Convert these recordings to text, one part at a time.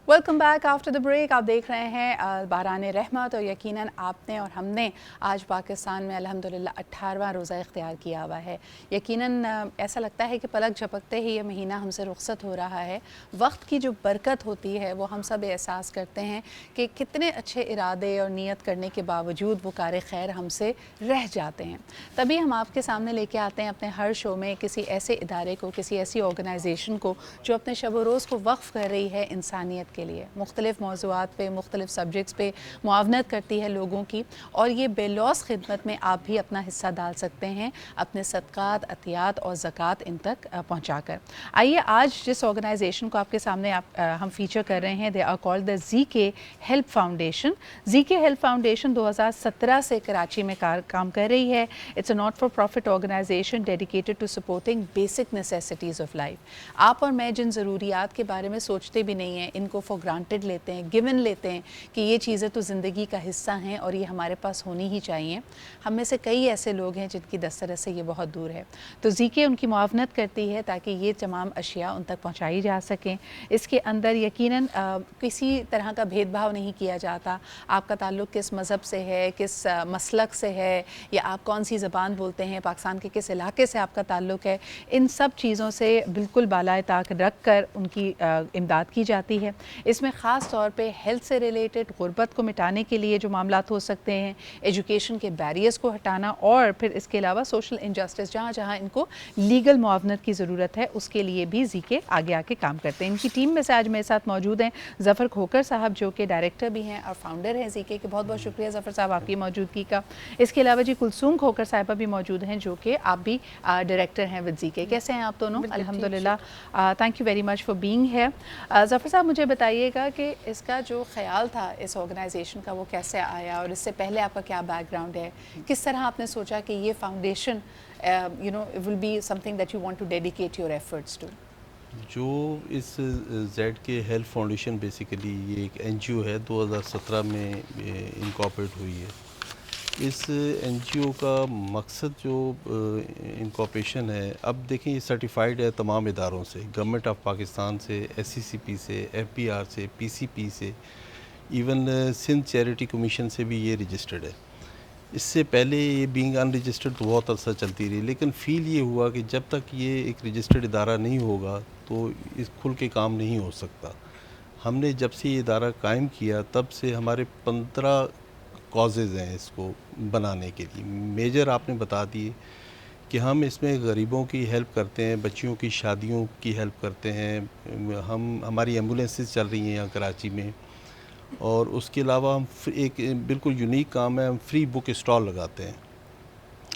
Welcome back after the break. आप देख रहे हैं बहरान रहमत और यकीनन आपने और हमने आज पाकिस्तान में अल्हम्दुलिल्लाह 18वां रोज़ा इख्तियार किया हुआ है। यकीनन ऐसा लगता है कि पलक झपकते ही ये महीना हमसे रुखसत हो रहा है। वक्त की जो बरकत होती है वो हम सब एहसास करते हैं कि कितने अच्छे इरादे और नीयत करने के बावजूद वो कार खैर हमसे रह जाते हैं। तभी हम आपके सामने लेके आते हैं अपने हर शो में किसी ऐसे इदारे को, किसी ऐसी ऑर्गेनाइजेशन को जो अपने शब व रोज़ को वक्फ़ कर रही है इंसानियत के लिए, मुख्तलिफ़ मौज़ूआत पे, मुख्तलिफ़ सब्जेक्ट्स पे मुआवनत करती है लोगों की, और ये बेलौस खिदमत में आप भी अपना हिस्सा डाल सकते हैं अपने सदक़ात, अतियात और ज़कात इन तक पहुँचा कर। आइए आज जिस ऑर्गेनाइजेशन को आपके सामने हम फीचर कर रहे हैं, they are called the ZK help foundation. ZK help foundation 2017 से कराची में काम कर रही है। It's a not for profit organisation dedicated to supporting basic necessities of life. आप और मैं जिन ज़रूरियात के बारे में सोचते भी नहीं हैं, इनको फॉर ग्रांटेड लेते हैं, गिवन लेते हैं कि ये चीज़ें तो ज़िंदगी का हिस्सा हैं और ये हमारे पास होनी ही चाहिए, हम में से कई ऐसे लोग हैं जिनकी दस्तरस से ये बहुत दूर है। तो ज़ीके उनकी मुआवनत करती है ताकि ये तमाम अशिया उन तक पहुँचाई जा सकें। इसके अंदर यकीनन किसी तरह का भेदभाव नहीं किया जाता। आपका ताल्लुक़ किस मज़हब से है, किस मसलक से है, या आप कौन सी ज़बान बोलते हैं, पाकिस्तान के किस इलाके से आपका ताल्लुक़ है, इन सब चीज़ों से बिल्कुल बालाए ताक रख कर उनकी इमदाद की जाती है। इसमें ख़ास तौर पे हेल्थ से रिलेटेड गुर्बत को मिटाने के लिए जो मामलात हो सकते हैं, एजुकेशन के बैरियर्स को हटाना, और फिर इसके अलावा सोशल इंजस्टिस जहाँ जहाँ इनको लीगल मुआवनत की ज़रूरत है उसके लिए भी ज़ीके आगे आके काम करते हैं। इनकी टीम में से आज मेरे साथ मौजूद हैं ज़फ़र खोकर साहब, जो कि डायरेक्टर भी हैं और फाउंडर हैं ज़ीके के। बहुत बहुत शुक्रिया ज़फ़र साहब आपकी मौजूदगी का। इसके अलावा जी कुलसूम खोकर साहिबा भी मौजूद हैं, जो कि आप भी डायरेक्टर हैं विद ज़ीके। कैसे हैं आप दोनों? अल्हम्दुलिल्लाह, thank you very much for being here. Zafar साहब, मुझे बताइएगा कि इसका जो ख़याल था इस ऑर्गेनाइजेशन का वो कैसे आया, और इससे पहले आपका क्या बैकग्राउंड है? किस तरह आपने सोचा कि ये foundation will be something that you want to dedicate your efforts to? जो इस जेड के हेल्थ फाउंडेशन बेसिकली ये एक एनजीओ है, 2017 में इनकॉर्पोरेट हुई है। इस एनजीओ का मकसद जो इनकॉर्पोरेशन है, अब देखें ये सर्टिफाइड है तमाम इदारों से, गवर्नमेंट ऑफ पाकिस्तान से, एससीसीपी से, एफपीआर से, पीसीपी से, इवन सिंध चैरिटी कमीशन से भी ये रजिस्टर्ड है। इससे पहले ये बीइंग अनरजिस्टर्ड तो बहुत अरसा चलती रही, लेकिन फ़ील ये हुआ कि जब तक ये एक रजिस्टर्ड इदारा नहीं होगा तो इस खुल के काम नहीं हो सकता। हमने जब से ये इदारा कायम किया तब से हमारे 15 कॉजेज़ हैं इसको बनाने के लिए। मेजर आपने बता दिए कि हम इसमें गरीबों की हेल्प करते हैं, बच्चियों की शादियों की हेल्प करते हैं, हमारी एम्बुलेंसेस चल रही हैं यहाँ कराची में, और उसके अलावा हम एक बिल्कुल यूनिक काम है, हम फ्री बुक स्टॉल लगाते हैं।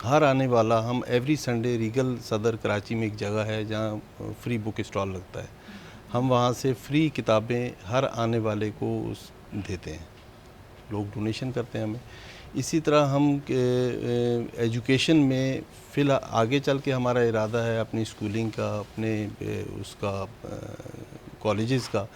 हर आने वाला, हम एवरी संडे रीगल सदर कराची में एक जगह है जहाँ फ्री बुक स्टॉल लगता है, हम वहाँ से फ्री किताबें हर आने वाले को देते हैं, लोग डोनेशन करते हैं हमें। इसी तरह हम एजुकेशन में फ़िलहाल आगे चल के हमारा इरादा है अपनी स्कूलिंग का, अपने उसका कॉलेजेस का,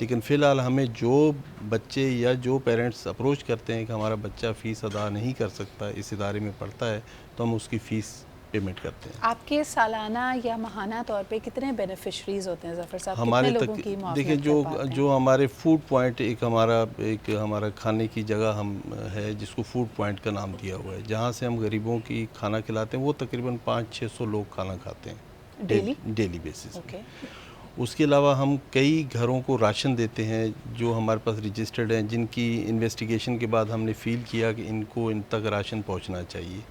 लेकिन फ़िलहाल हमें जो बच्चे या जो पेरेंट्स अप्रोच करते हैं कि हमारा बच्चा फ़ीस अदा नहीं कर सकता, इस इदारे में पढ़ता है, तो हम उसकी फ़ीस पेमेंट करते हैं। आपके सालाना या माहाना तौर पे कितने बेनिफिशरीज होते हैं ज़फ़र साहब? हमारे कितने तक लोगों की मुआवनत देखिए, कर पाते हैं? जो हमारे फूड पॉइंट, एक हमारा खाने की जगह हम है जिसको फूड पॉइंट का नाम दिया हुआ है, जहाँ से हम गरीबों की खाना खिलाते हैं। वो तकरीबन 500-600 लोग खाना खाते हैं डेली बेसिस ओके। पे। उसके अलावा हम कई घरों को राशन देते हैं जो हमारे पास रजिस्टर्ड हैं, जिनकी इन्वेस्टिगेशन के बाद हमने फ़ील किया कि इनको इन तक राशन पहुंचना चाहिए।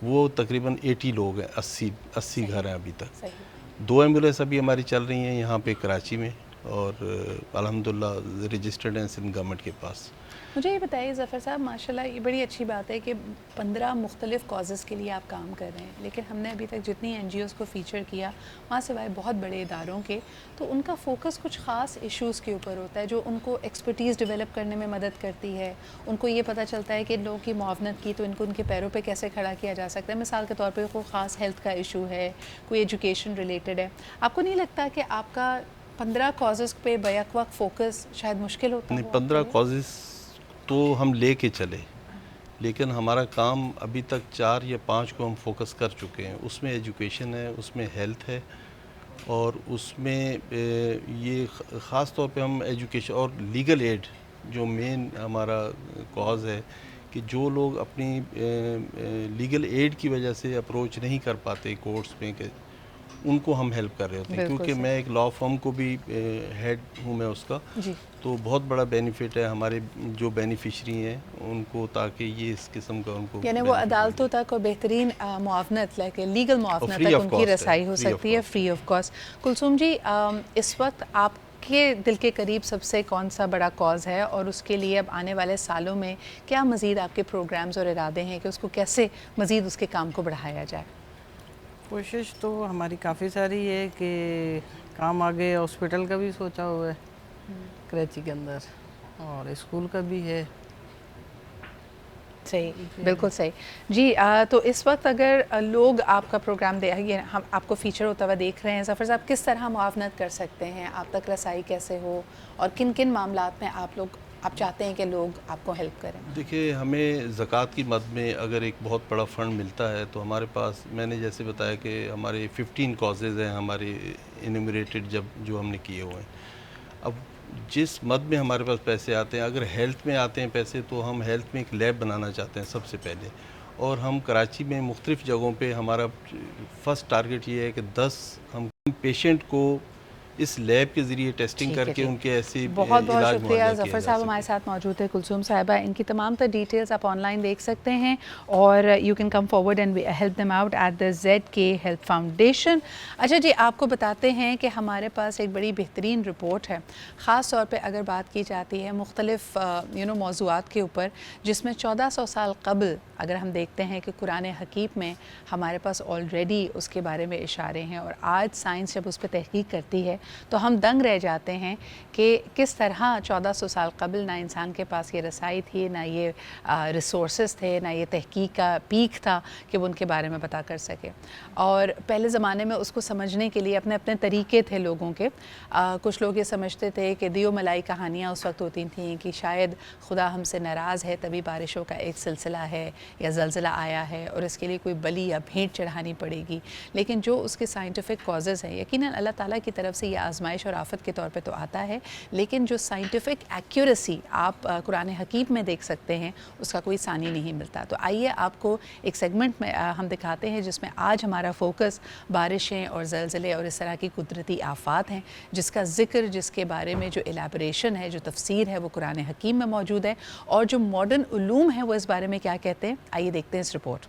वो तकरीबन 80 लोग हैं, 80 घर हैं अभी तक। सही। 2 एम्बुलेंस अभी हमारी चल रही हैं यहाँ पे कराची में, और अल्हम्दुलिल्लाह रजिस्टर्ड हैं सिंध गवर्नमेंट के पास। मुझे ये बताइए ज़फ़र साहब, माशाल्लाह ये बड़ी अच्छी बात है कि 15 मुख्तलिफ़ कॉजेज़ के लिए आप काम कर रहे हैं, लेकिन हमने अभी तक जितनी एनजीओज़ को फ़ीचर किया वहाँ सिवाय बहुत बड़े इदारों के, तो उनका फ़ोकस कुछ ख़ास इश्यूज़ के ऊपर होता है जो उनको एक्सपर्टीज़ डेवलप करने में मदद करती है। उनको ये पता चलता है कि लोगों की मुआवनत की तो इनको उनके पैरों पर कैसे खड़ा किया जा सकता है। मिसाल के तौर पर कोई ख़ास हेल्थ का इशू है, कोई एजुकेशन रिलेटेड है। आपको नहीं लगता कि आपका 15 कॉजेज़ पे बैक वक्त फ़ोकस शायद मुश्किल होता नहीं, हो? 15 कॉजेज़ तो हम लेके चले, लेकिन हमारा काम अभी तक 4 या 5 को हम फोकस कर चुके हैं। उसमें एजुकेशन है, उसमें हेल्थ है, اور اس میں یہ خاص طور پہ ہم ایجوکیشن اور لیگل ایڈ جو مین ہمارا کاز ہے کہ جو لوگ اپنی لیگل ایڈ کی وجہ سے اپروچ نہیں کر پاتے کورٹس میں کہ ان کو ہم ہیلپ کر رہے ہوتے ہیں، کیونکہ میں ایک لا فرم کو بھی ہیڈ ہوں میں اس کا، تو بہت بڑا بینیفٹ ہے ہمارے جو بینیفیشری ہیں ان کو، تاکہ یہ اس قسم کا ان کو یعنی وہ عدالتوں تک اور بہترین معاونت لیگل معاونت تک ان کی رسائی ہو سکتی ہے فری آف کاسٹ۔ کلثوم جی، اس وقت آپ کے دل کے قریب سب سے کون سا بڑا کاز ہے، اور اس کے لیے اب آنے والے سالوں میں کیا مزید آپ کے پروگرامز اور ارادے ہیں کہ اس کو کیسے مزید اس کے کام کو بڑھایا جائے؟ کوشش تو ہماری کافی ساری ہے کہ کام آگے ہاسپٹل کا بھی سوچا ہوا ہے کراچی کے اندر، اور اسکول کا بھی ہے۔ صحیح، بالکل صحیح جی۔ تو اس وقت اگر لوگ آپ کا پروگرام ہم آپ کو فیچر ہوتا ہوا دیکھ رہے ہیں، ظفر صاحب کس طرح معاونت کر سکتے ہیں، آپ تک رسائی کیسے ہو، اور کن کن معاملات میں آپ چاہتے ہیں کہ لوگ آپ کو ہیلپ کریں؟ دیکھیے، ہمیں زکوٰۃ کی مد میں اگر ایک بہت بڑا فنڈ ملتا ہے تو ہمارے پاس، میں نے جیسے بتایا کہ ہمارے 15 کازز ہیں ہمارے انیمریٹڈ جو ہم نے کیے ہوئے ہیں۔ اب جس مد میں ہمارے پاس پیسے آتے ہیں، اگر ہیلتھ میں آتے ہیں پیسے تو ہم ہیلتھ میں ایک لیب بنانا چاہتے ہیں سب سے پہلے، اور ہم کراچی میں مختلف جگہوں پہ ہمارا فرسٹ ٹارگٹ یہ ہے کہ 10 ہم پیشنٹ کو اس لیب کے ذریعے ٹیسٹنگ کر کے ان کے ایسے بہت بہت علاج شکریہ معالجہ ظفر کیا جا صاحب، ہمارے ساتھ موجود ہے کلثوم صاحبہ، ان کی تمام تر ڈیٹیلز آپ آن لائن دیکھ سکتے ہیں، اور you can come forward and help them out at the ZK health foundation. اچھا جی، آپ کو بتاتے ہیں کہ ہمارے پاس ایک بڑی بہترین رپورٹ ہے، خاص طور پہ اگر بات کی جاتی ہے مختلف موضوعات کے اوپر، جس میں 1400 سال قبل اگر ہم دیکھتے ہیں کہ قرآن حکیم میں ہمارے پاس آلریڈی اس کے بارے میں اشارے ہیں، اور آج سائنس جب اس پہ تحقیق کرتی ہے تو ہم دنگ رہ جاتے ہیں کہ کس طرح 1400 سال قبل نہ انسان کے پاس یہ رسائی تھی، نہ یہ ریسورسز تھے، نہ یہ تحقیق کا پیک تھا کہ وہ ان کے بارے میں پتہ کر سکے۔ اور پہلے زمانے میں اس کو سمجھنے کے لیے اپنے اپنے طریقے تھے لوگوں کے۔ کچھ لوگ یہ سمجھتے تھے کہ دیو ملائی کہانیاں اس وقت ہوتی تھیں کہ شاید خدا ہم سے ناراض ہے، تبھی بارشوں کا ایک سلسلہ ہے یا زلزلہ آیا ہے، اور اس کے لیے کوئی بلی یا بھینٹ چڑھانی پڑے گی۔ لیکن جو اس کے سائنٹیفک کازز ہیں، یقیناً اللہ تعالیٰ کی طرف سے یہ آزمائش اور آفت کے طور پہ تو آتا ہے، لیکن جو سائنٹیفک ایکیوریسی آپ قرآن حکیم میں دیکھ سکتے ہیں اس کا کوئی ثانی نہیں ملتا۔ تو آئیے آپ کو ایک سیگمنٹ میں ہم دکھاتے ہیں جس میں آج ہمارا فوکس بارشیں اور زلزلے اور اس طرح کی قدرتی آفات ہیں، جس کا ذکر، جس کے بارے میں جو ایلیبریشن ہے، جو تفسیر ہے، وہ قرآن حکیم میں موجود ہے، اور جو ماڈرن علوم ہیں وہ اس بارے میں کیا کہتے ہیں، آئیے دیکھتے ہیں اس رپورٹ۔